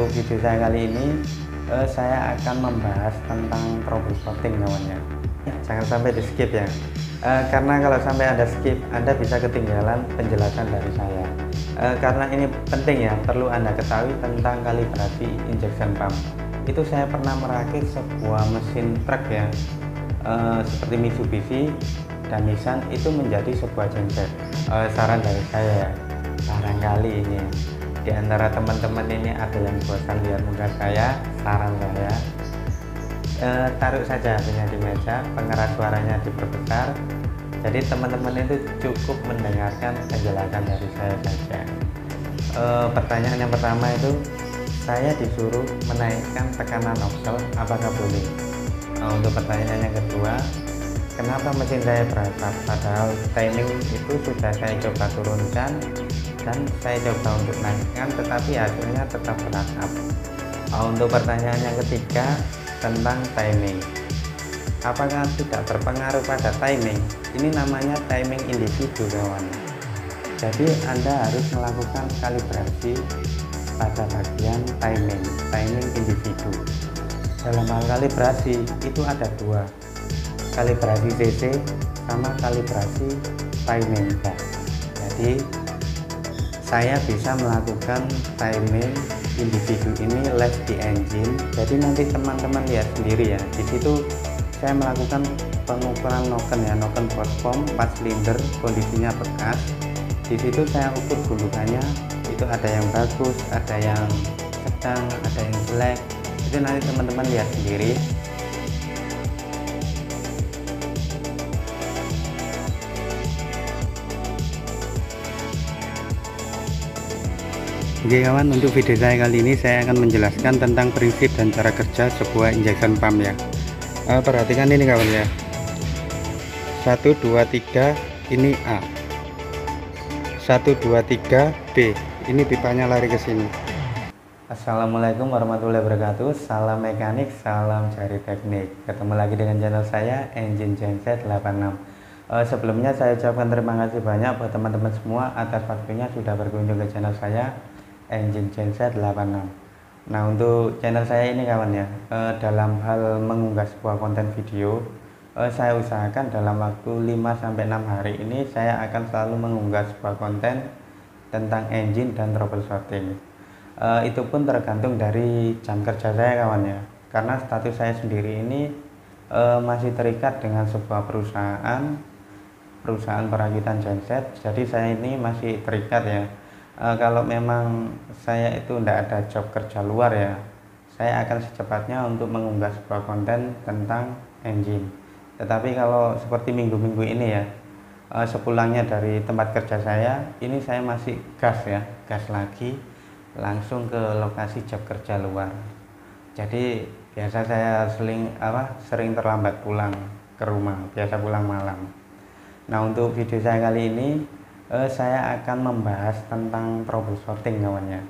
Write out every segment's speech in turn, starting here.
untuk video saya kali ini saya akan membahas tentang troubleshooting namanya. Jangan sampai di skip ya, karena kalau sampai Anda skip Anda bisa ketinggalan penjelasan dari saya. Karena ini penting ya, perlu Anda ketahui tentang kalibrasi injection pump. Itu saya pernah merakit sebuah mesin truk ya, seperti Mitsubishi dan Nissan, itu menjadi sebuah genset. Saran dari saya ya, barangkali ini di antara teman-teman ini ada yang bosan lihat muka saya, saran saya, taruh saja HP-nya di meja, pengeras suaranya diperbesar, jadi teman-teman itu cukup mendengarkan penjelasan dari saya saja. Pertanyaan yang pertama itu, saya disuruh menaikkan tekanan nozzle, apakah boleh? Untuk pertanyaan yang kedua, kenapa mesin saya berasap padahal timing itu sudah saya coba turunkan dan saya coba untuk naikkan, tetapi hasilnya tetap berasap. Untuk pertanyaan yang ketiga tentang timing, apakah tidak berpengaruh pada timing? Ini namanya timing individu kawan. Jadi Anda harus melakukan kalibrasi pada bagian timing individu. Dalam hal kalibrasi itu ada dua, kalibrasi CC sama kalibrasi timing. Jadi saya bisa melakukan timing individu ini live di engine. Jadi nanti teman-teman lihat sendiri ya, di situ saya melakukan pengukuran noken ya, noken bottom 4 silinder kondisinya bekas. Di situ saya ukur gulukannya, itu ada yang bagus, ada yang sedang, ada yang jelek. Itu nanti teman-teman lihat sendiri. Oke kawan, untuk video saya kali ini saya akan menjelaskan tentang prinsip dan cara kerja sebuah injection pump ya. Perhatikan ini kawan ya, 1 2 3 ini A, 1 2 3 B, ini pipanya lari ke sini. Assalamualaikum warahmatullahi wabarakatuh, salam mekanik, salam cari teknik. Ketemu lagi dengan channel saya Engine Genset 86. Sebelumnya saya ucapkan terima kasih banyak buat teman-teman semua atas waktunya sudah berkunjung ke channel saya Engine Genset 86. Nah, untuk channel saya ini kawan ya, dalam hal mengunggah sebuah konten video, saya usahakan dalam waktu 5-6 hari ini saya akan selalu mengunggah sebuah konten tentang engine dan troubleshooting. Itu pun tergantung dari jam kerja saya kawan ya, karena status saya sendiri ini masih terikat dengan sebuah perusahaan perakitan genset. Jadi saya ini masih terikat ya. Kalau memang saya itu tidak ada job kerja luar ya, saya akan secepatnya untuk mengunggah sebuah konten tentang engine. Tetapi kalau seperti minggu-minggu ini ya, sepulangnya dari tempat kerja saya, ini saya masih gas ya, gas lagi langsung ke lokasi job kerja luar. Jadi biasa saya sering terlambat pulang ke rumah, biasa pulang malam. Nah, untuk video saya kali ini saya akan membahas tentang troubleshooting kawan ya.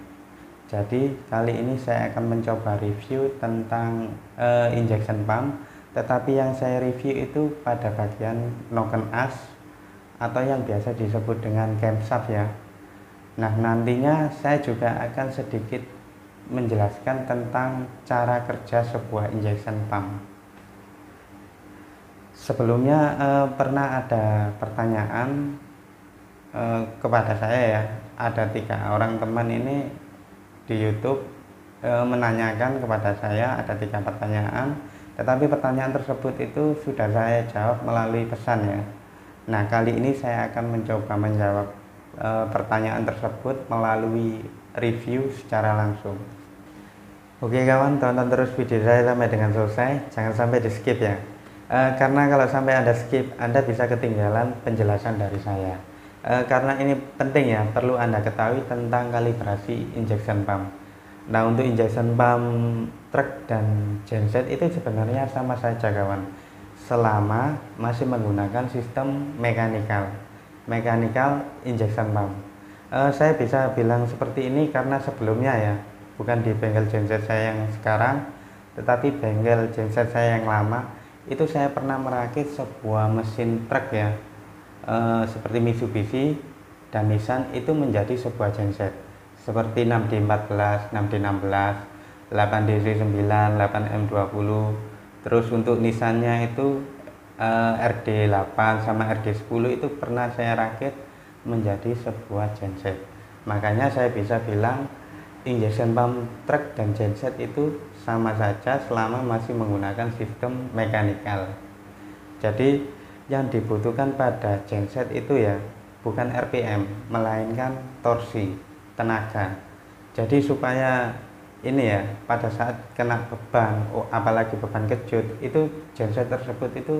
Jadi kali ini saya akan mencoba review tentang injection pump, tetapi yang saya review itu pada bagian noken as atau yang biasa disebut dengan camshaft ya. Nah, nantinya saya juga akan sedikit menjelaskan tentang cara kerja sebuah injection pump. Sebelumnya pernah ada pertanyaan kepada saya ya, ada 3 orang teman ini di YouTube menanyakan kepada saya, ada 3 pertanyaan, tetapi pertanyaan tersebut itu sudah saya jawab melalui pesan ya. Nah, kali ini saya akan mencoba menjawab pertanyaan tersebut melalui review secara langsung. Oke kawan, tonton terus video saya sampai dengan selesai, jangan sampai di skip ya, karena kalau sampai Anda skip Anda bisa ketinggalan penjelasan dari saya. Karena ini penting ya, perlu Anda ketahui tentang kalibrasi injection pump. Nah, untuk injection pump truk dan genset itu sebenarnya sama saja kawan, selama masih menggunakan sistem mechanical injection pump. Saya bisa bilang seperti ini karena sebelumnya ya, bukan di bengkel genset saya yang sekarang, tetapi bengkel genset saya yang lama, itu saya pernah merakit sebuah mesin truk ya, seperti Mitsubishi dan Nissan, itu menjadi sebuah genset. seperti 6D14, 6D16, 8DC9, 8M20. Terus untuk nisannya itu RD8 sama RD10 itu pernah saya rakit menjadi sebuah genset. Makanya saya bisa bilang injection pump truk dan genset itu sama saja selama masih menggunakan sistem mekanikal. Jadi yang dibutuhkan pada genset itu ya bukan RPM, melainkan torsi, tenaga. Jadi supaya ini ya pada saat kena beban, apalagi beban kejut, itu genset tersebut itu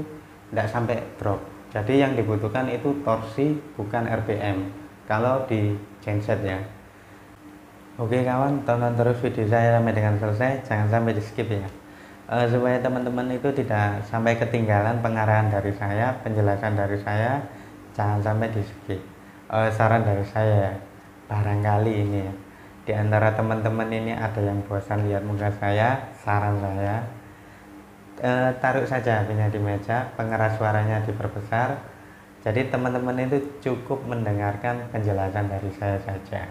tidak sampai drop. Jadi yang dibutuhkan itu torsi bukan RPM kalau di genset ya. Oke kawan, tonton terus video saya sampai dengan selesai, jangan sampai di skip ya. Supaya teman-teman itu tidak sampai ketinggalan pengarahan dari saya, penjelasan dari saya, jangan sampai di skip. Saran dari saya ya, barangkali ini ya, di antara teman-teman ini ada yang bosan lihat muka saya, saran saya, taruh saja HP-nya di meja, pengeras suaranya diperbesar, jadi teman-teman itu cukup mendengarkan penjelasan dari saya saja,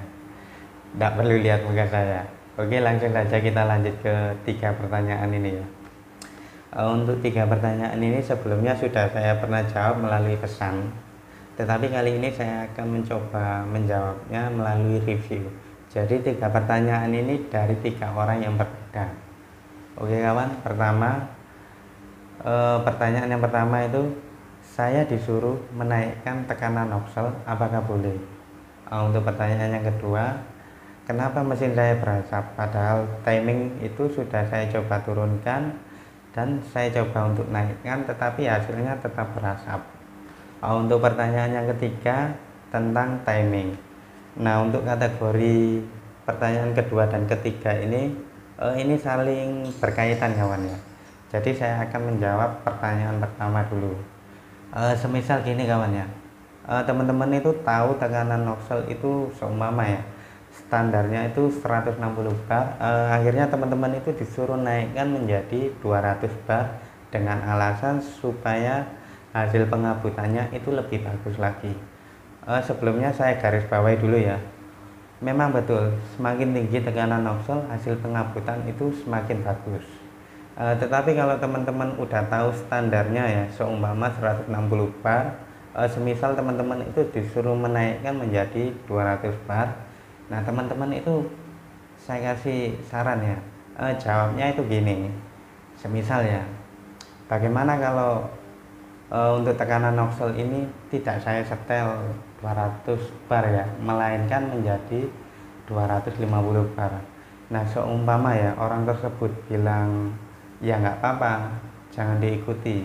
tidak perlu lihat muka saya. Oke, langsung saja kita lanjut ke 3 pertanyaan ini ya. Untuk 3 pertanyaan ini sebelumnya sudah saya pernah jawab melalui pesan, tetapi kali ini saya akan mencoba menjawabnya melalui review. Jadi 3 pertanyaan ini dari 3 orang yang berbeda. Oke kawan, pertanyaan yang pertama itu, saya disuruh menaikkan tekanan nozzle, apakah boleh? Untuk pertanyaan yang kedua, kenapa mesin saya berasap padahal timing itu sudah saya coba turunkan dan saya coba untuk naikkan tetapi hasilnya tetap berasap. Untuk pertanyaan yang ketiga tentang timing. Nah, untuk kategori pertanyaan kedua dan ketiga ini saling berkaitan kawan ya. Jadi saya akan menjawab pertanyaan pertama dulu. Semisal gini kawan ya, teman-teman itu tahu tekanan nozzle itu seumpama ya, standarnya itu 160 bar, akhirnya teman-teman itu disuruh naikkan menjadi 200 bar dengan alasan supaya hasil pengabutannya itu lebih bagus lagi. Sebelumnya saya garis bawahi dulu ya, memang betul semakin tinggi tekanan nozzle hasil pengabutan itu semakin bagus. Tetapi kalau teman-teman udah tahu standarnya ya, seumpama 160 bar, semisal teman-teman itu disuruh menaikkan menjadi 200 bar, nah teman-teman itu saya kasih saran ya, jawabnya itu gini. Semisal ya, bagaimana kalau untuk tekanan nozzle ini tidak saya setel 200 bar ya, melainkan menjadi 250 bar. Nah seumpama ya orang tersebut bilang ya nggak apa-apa, jangan diikuti,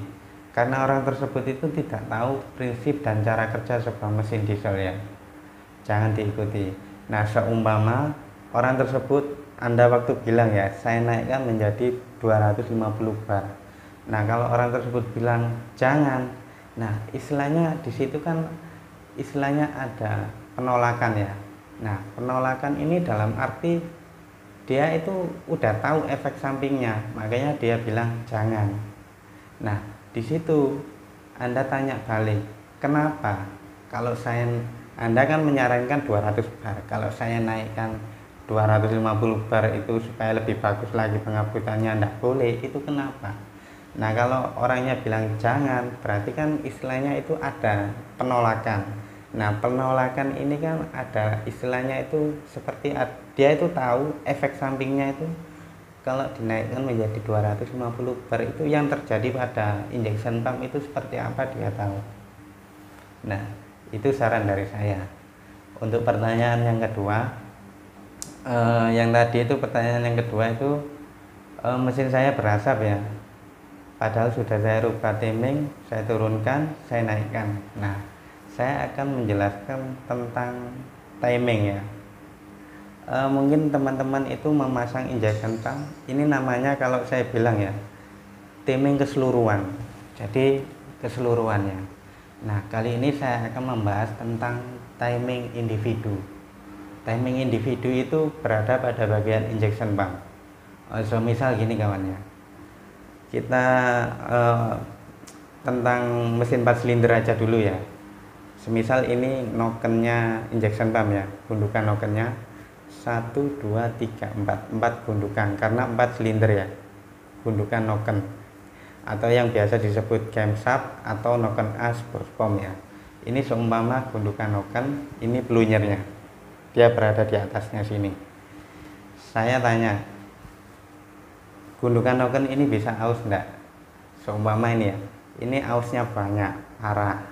karena orang tersebut itu tidak tahu prinsip dan cara kerja sebuah mesin diesel ya, jangan diikuti. Nah seumpama orang tersebut, Anda waktu bilang ya saya naikkan menjadi 250 bar, nah kalau orang tersebut bilang jangan, nah istilahnya di situ kan istilahnya ada penolakan ya. Nah penolakan ini dalam arti dia itu udah tahu efek sampingnya, makanya dia bilang jangan. Nah di situ Anda tanya balik, kenapa? Kalau Anda kan menyarankan 200 bar, kalau saya naikkan 250 bar itu supaya lebih bagus lagi pengabutannya, enggak boleh, itu kenapa? Nah kalau orangnya bilang jangan, berarti kan istilahnya itu ada penolakan. Nah penolakan ini kan ada istilahnya itu seperti dia itu tahu efek sampingnya itu kalau dinaikkan menjadi 250 bar itu yang terjadi pada injection pump itu seperti apa dia tahu. Nah itu saran dari saya. Untuk pertanyaan yang kedua, yang tadi itu pertanyaan yang kedua itu mesin saya berasap ya, padahal sudah saya rubah timing, saya turunkan, saya naikkan. Nah saya akan menjelaskan tentang timing ya. Mungkin teman-teman itu memasang injection pump, ini namanya kalau saya bilang ya timing keseluruhan, jadi keseluruhannya. Nah kali ini saya akan membahas tentang timing individu. Timing individu itu berada pada bagian injection pump. Misal gini kawan ya, kita tentang mesin 4 silinder aja dulu ya. Semisal ini nokennya injection pump ya, gundukan nokennya. 1 2 3 4 gundukan, karena 4 silinder ya, gundukan noken atau yang biasa disebut camshaft atau noken as bospom ya. Ini seumpama gundukan noken, ini pelunyernya, dia berada di atasnya sini. Saya tanya, gundukan noken ini bisa aus enggak? Seumpama ini ya, ini ausnya banyak, parah,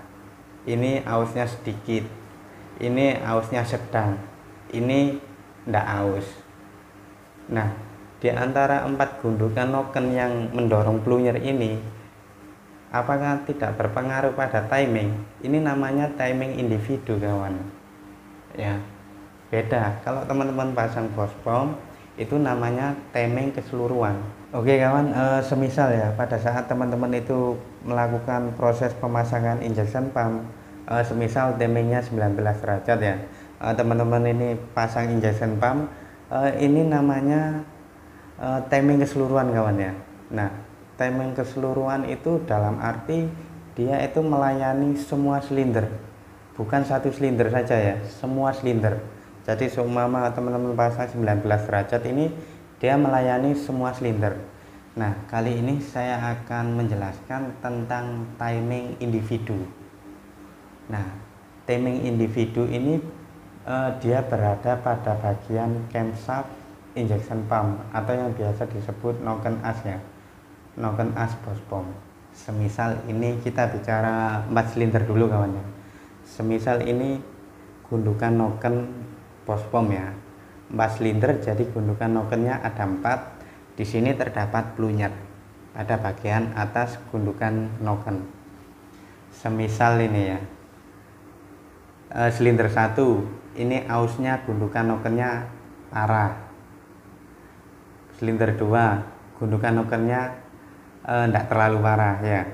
ini ausnya sedikit, ini ausnya sedang, ini ndak aus. Nah, di antara 4 gundukan noken yang mendorong pelunyer ini, apakah tidak berpengaruh pada timing? Ini namanya timing individu kawan ya, beda. Kalau teman-teman pasang bospom itu namanya timing keseluruhan. Oke kawan, semisal ya pada saat teman-teman itu melakukan proses pemasangan injection pump, semisal timingnya 19 derajat ya, teman-teman ini pasang injection pump, ini namanya timing keseluruhan kawan ya. Nah, timing keseluruhan itu dalam arti dia itu melayani semua silinder, bukan satu silinder saja ya, semua silinder. Jadi seumpama teman-teman pasang 19 derajat ini, dia melayani semua silinder. Nah, kali ini saya akan menjelaskan tentang timing individu. Nah, timing individu ini dia berada pada bagian camshaft injection pump atau yang biasa disebut noken as ya, noken as bospom. Semisal ini kita bicara 4 silinder dulu kawan ya. Semisal ini gundukan noken bospom ya, 4 silinder, jadi gundukan nokennya ada 4. Di sini terdapat pelunyer pada bagian atas gundukan noken. Semisal ini ya, silinder 1 ini ausnya gundukan nokennya arah. Silinder 2 gundukan nokennya tidak terlalu parah ya.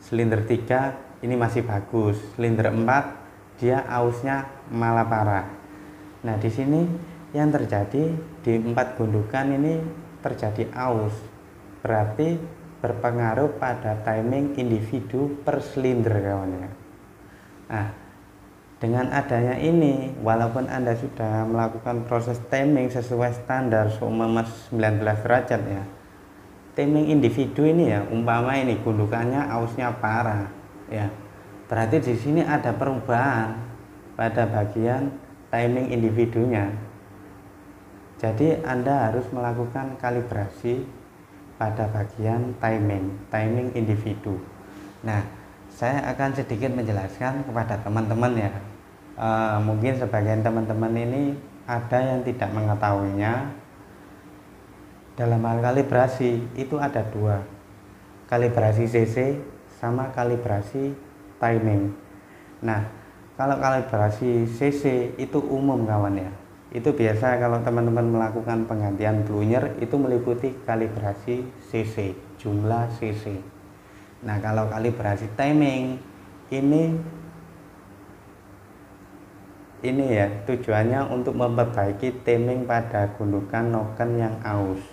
Silinder 3 ini masih bagus. Silinder 4 dia ausnya malah parah. Nah, di sini yang terjadi di 4 gundukan ini terjadi aus, berarti berpengaruh pada timing individu per silinder kawan ya. Nah, dengan adanya ini, walaupun Anda sudah melakukan proses timing sesuai standar seumpama 19 derajat ya, timing individu ini ya, umpama ini gundukannya ausnya parah ya, berarti di sini ada perubahan pada bagian timing individunya. Jadi Anda harus melakukan kalibrasi pada bagian timing individu. Nah, saya akan sedikit menjelaskan kepada teman-teman ya. Mungkin sebagian teman-teman ini ada yang tidak mengetahuinya. Dalam hal kalibrasi itu ada 2, kalibrasi CC sama kalibrasi timing. Nah, kalau kalibrasi CC itu umum kawan ya, itu biasa kalau teman-teman melakukan penggantian pelunyer itu meliputi kalibrasi CC, jumlah CC. Nah, kalau kalibrasi timing ini ya, tujuannya untuk memperbaiki timing pada gundukan noken yang aus.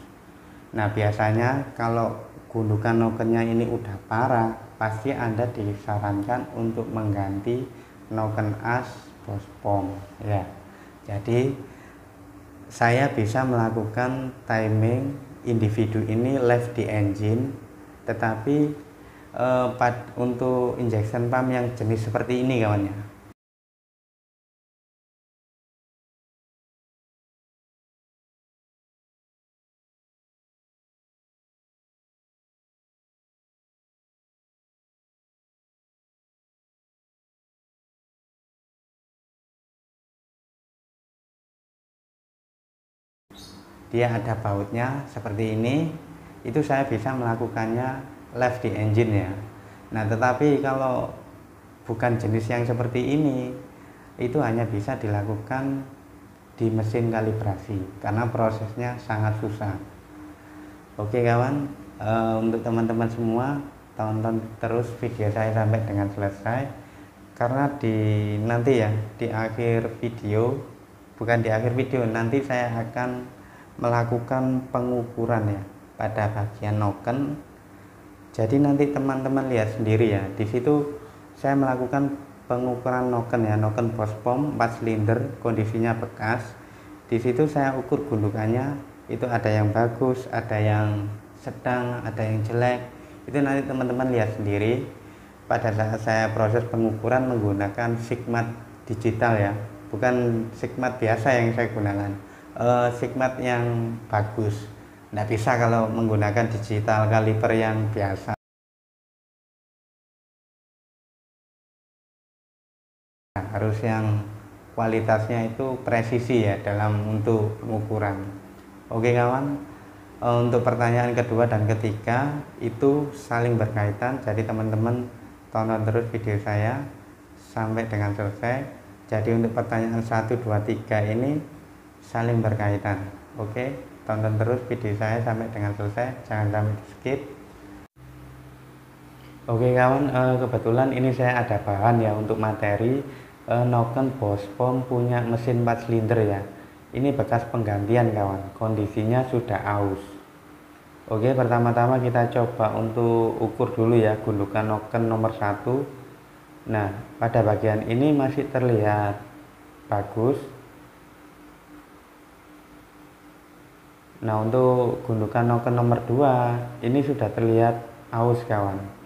Nah, biasanya kalau gundukan nokennya ini udah parah, pasti Anda disarankan untuk mengganti noken as bospom ya. Jadi saya bisa melakukan timing individu ini live di engine, tetapi untuk injection pump yang jenis seperti ini kawannya, dia ada bautnya seperti ini, itu saya bisa melakukannya live di engine ya. Nah, tetapi kalau bukan jenis yang seperti ini, itu hanya bisa dilakukan di mesin kalibrasi karena prosesnya sangat susah. Oke kawan, untuk teman-teman semua tonton terus video saya sampai dengan selesai, karena nanti ya di akhir video, bukan di akhir video, nanti saya akan melakukan pengukuran ya pada bagian noken. Jadi nanti teman-teman lihat sendiri ya, di situ saya melakukan pengukuran noken ya, noken bospom 4 silinder, kondisinya bekas. Di situ saya ukur gundukannya, itu ada yang bagus, ada yang sedang, ada yang jelek. Itu nanti teman-teman lihat sendiri pada saat saya proses pengukuran menggunakan Sigmat digital ya, bukan Sigmat biasa yang saya gunakan. Sigmat yang bagus. Nggak bisa kalau menggunakan digital kaliper yang biasa, harus yang kualitasnya itu presisi ya dalam untuk pengukuran. Oke kawan, untuk pertanyaan kedua dan ketiga itu saling berkaitan, jadi teman-teman tonton terus video saya sampai dengan selesai. Jadi untuk pertanyaan 1, 2, 3 ini saling berkaitan. Oke, tonton terus video saya sampai dengan selesai, jangan sampai di skip. Oke kawan, kebetulan ini saya ada bahan ya untuk materi noken Bospom punya mesin 4 silinder ya. Ini bekas penggantian kawan, kondisinya sudah aus. Oke, pertama-tama kita coba untuk ukur dulu ya gundukan noken nomor 1. Nah, pada bagian ini masih terlihat bagus. Nah, untuk gundukan noken nomor 2 ini sudah terlihat aus kawan.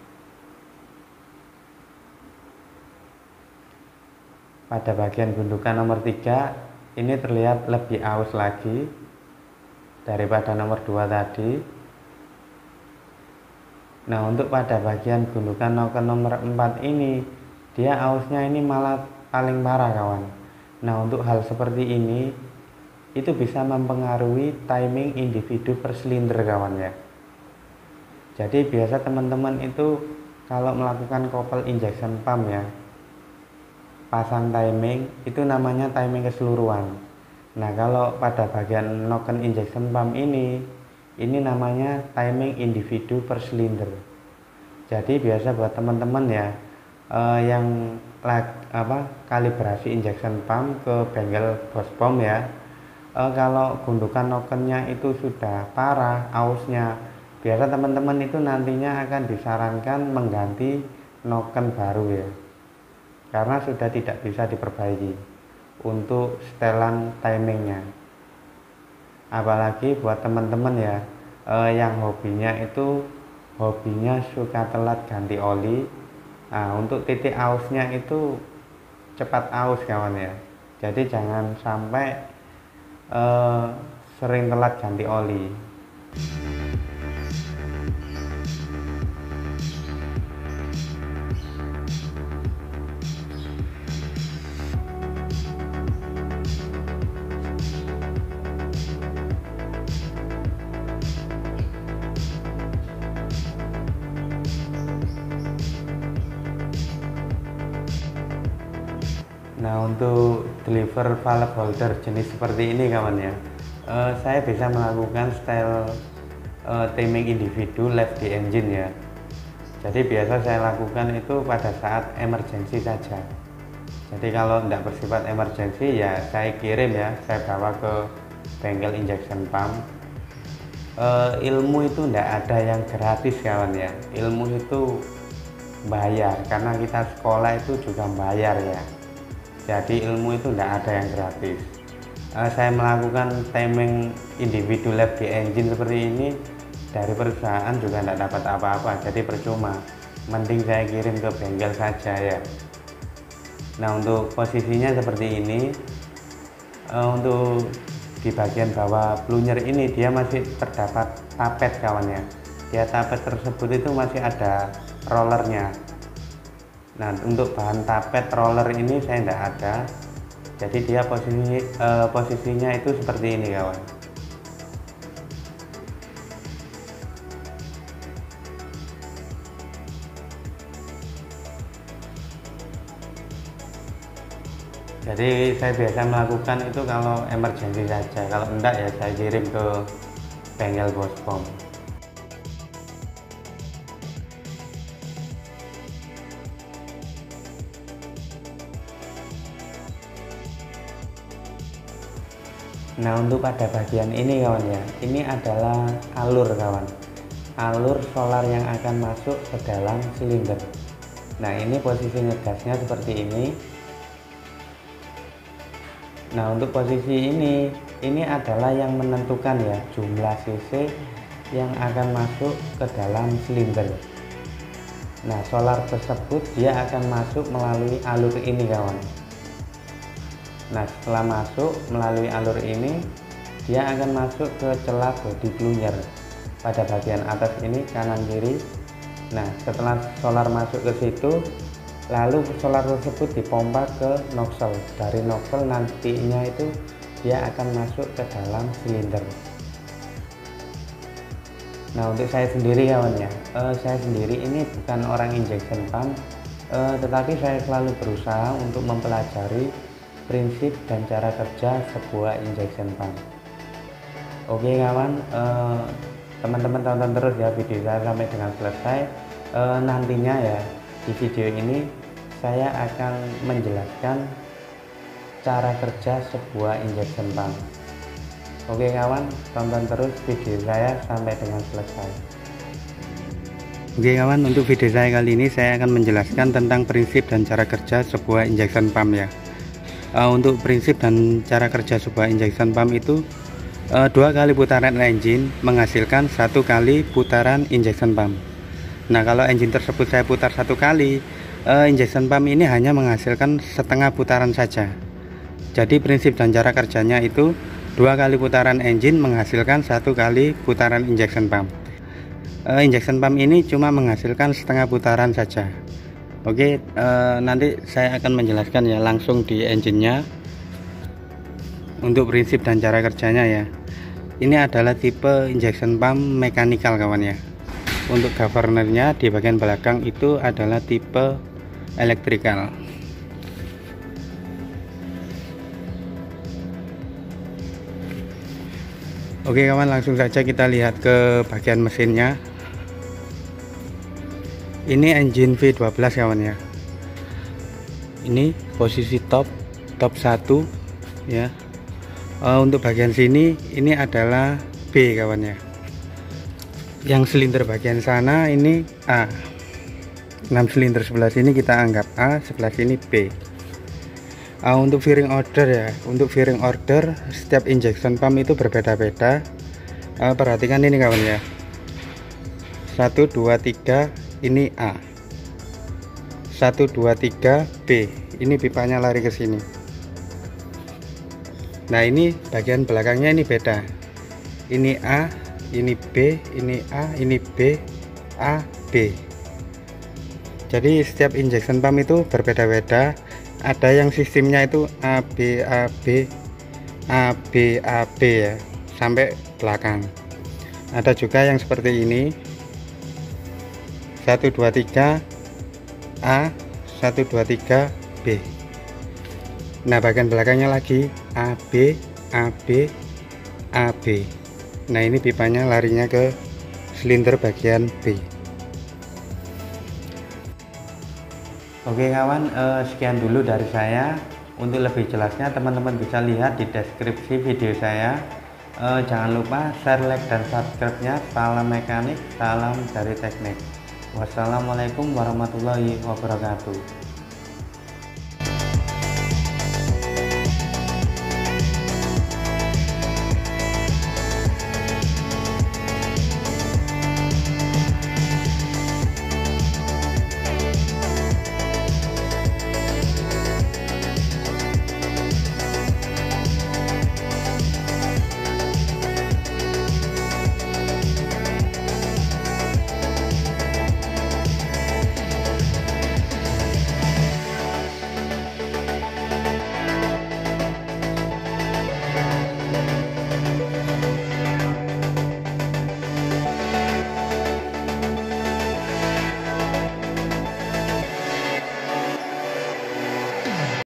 Pada bagian gundukan nomor 3 ini terlihat lebih aus lagi daripada nomor 2 tadi. Nah, untuk pada bagian gundukan noken nomor 4 ini dia ausnya ini malah paling parah kawan. Nah, untuk hal seperti ini itu bisa mempengaruhi timing individu per silinder kawan ya. Jadi biasa teman-teman itu kalau melakukan couple injection pump ya, pasang timing itu namanya timing keseluruhan. Nah, kalau pada bagian noken injection pump ini namanya timing individu per silinder. Jadi biasa buat teman-teman ya yang kalibrasi injection pump ke bengkel Bospom ya, kalau gundukan nokennya itu sudah parah ausnya, biasa teman-teman itu nantinya akan disarankan mengganti noken baru ya, karena sudah tidak bisa diperbaiki untuk setelan timingnya. Apalagi buat teman-teman ya yang hobinya suka telat ganti oli. Nah, untuk titik ausnya itu cepat aus kawan ya, jadi jangan sampai sering telat ganti oli. Nah, untuk deliver valve holder jenis seperti ini kawan ya, saya bisa melakukan style timing individu left di engine ya. Jadi biasa saya lakukan itu pada saat emergency saja. Jadi kalau tidak bersifat emergency ya saya kirim ya, saya bawa ke bengkel injection pump. Ilmu itu tidak ada yang gratis kawan ya, ilmu itu bayar, karena kita sekolah itu juga bayar ya. Jadi ilmu itu tidak ada yang gratis. Saya melakukan timing individu left di engine seperti ini dari perusahaan juga tidak dapat apa-apa, jadi percuma, mending saya kirim ke bengkel saja ya. Nah, untuk posisinya seperti ini. Untuk di bagian bawah plunger ini dia masih terdapat tapet kawan ya. Dia tapet tersebut itu masih ada rollernya. Nah, untuk bahan tapet roller ini saya tidak ada, jadi dia posisinya itu seperti ini kawan. Jadi saya biasa melakukan itu kalau emergency saja, kalau enggak ya saya kirim ke bengkel Bospom. Nah, untuk pada bagian ini kawan ya, ini adalah alur kawan, alur solar yang akan masuk ke dalam silinder. Nah, ini posisi ngegasnya seperti ini. Nah, untuk posisi ini ini adalah yang menentukan ya jumlah cc yang akan masuk ke dalam silinder. Nah, solar tersebut dia akan masuk melalui alur ini kawan. Nah, setelah masuk melalui alur ini, dia akan masuk ke celah bodi plunger pada bagian atas ini kanan kiri. Nah, setelah solar masuk ke situ, lalu solar tersebut dipompa ke nozzle. Dari nozzle nantinya itu dia akan masuk ke dalam silinder. Nah, untuk saya sendiri kawan ya, saya sendiri ini bukan orang injection pump, tetapi saya selalu berusaha untuk mempelajari prinsip dan cara kerja sebuah injection pump. Oke kawan, teman-teman tonton terus ya video saya sampai dengan selesai. Nantinya ya di video ini saya akan menjelaskan cara kerja sebuah injection pump. Oke kawan, tonton terus video saya sampai dengan selesai. Oke kawan, untuk video saya kali ini saya akan menjelaskan tentang prinsip dan cara kerja sebuah injection pump ya. Untuk prinsip dan cara kerja sebuah injection pump itu 2 kali putaran engine menghasilkan 1 kali putaran injection pump. Nah, kalau engine tersebut saya putar 1 kali, injection pump ini hanya menghasilkan setengah putaran saja. Jadi prinsip dan cara kerjanya itu 2 kali putaran engine menghasilkan 1 kali putaran injection pump. Injection pump ini cuma menghasilkan setengah putaran saja. Oke, nanti saya akan menjelaskan ya langsung di engine-nya untuk prinsip dan cara kerjanya ya. Ini adalah tipe injection pump mechanical kawan ya. Untuk governornya di bagian belakang itu adalah tipe electrical. Oke kawan, langsung saja kita lihat ke bagian mesinnya. Ini engine V12 kawan ya. Ini posisi top 1 ya. Untuk bagian sini ini adalah B kawan ya. Yang silinder bagian sana ini A. 6 silinder sebelah sini kita anggap A, sebelah sini B. Untuk fairing order ya, untuk fairing order setiap injection pump itu berbeda-beda. Perhatikan ini kawan ya, 1 2 3 ini A, 1 2 3 B. Ini pipanya lari ke sini. Nah, ini bagian belakangnya ini beda. Ini A, ini B, ini A, ini B, A, B. Jadi setiap injection pump itu berbeda-beda. Ada yang sistemnya itu A B A B A B A B ya sampai belakang. Ada juga yang seperti ini 1 2 3 A 1 2 3 B. Nah, bagian belakangnya lagi A B A B A B. Nah, ini pipanya larinya ke silinder bagian B. Oke kawan, sekian dulu dari saya. Untuk lebih jelasnya teman-teman bisa lihat di deskripsi video saya. Jangan lupa share, like, dan subscribe-nya. Salam mekanik, salam dari teknik. Wassalamualaikum warahmatullahi wabarakatuh.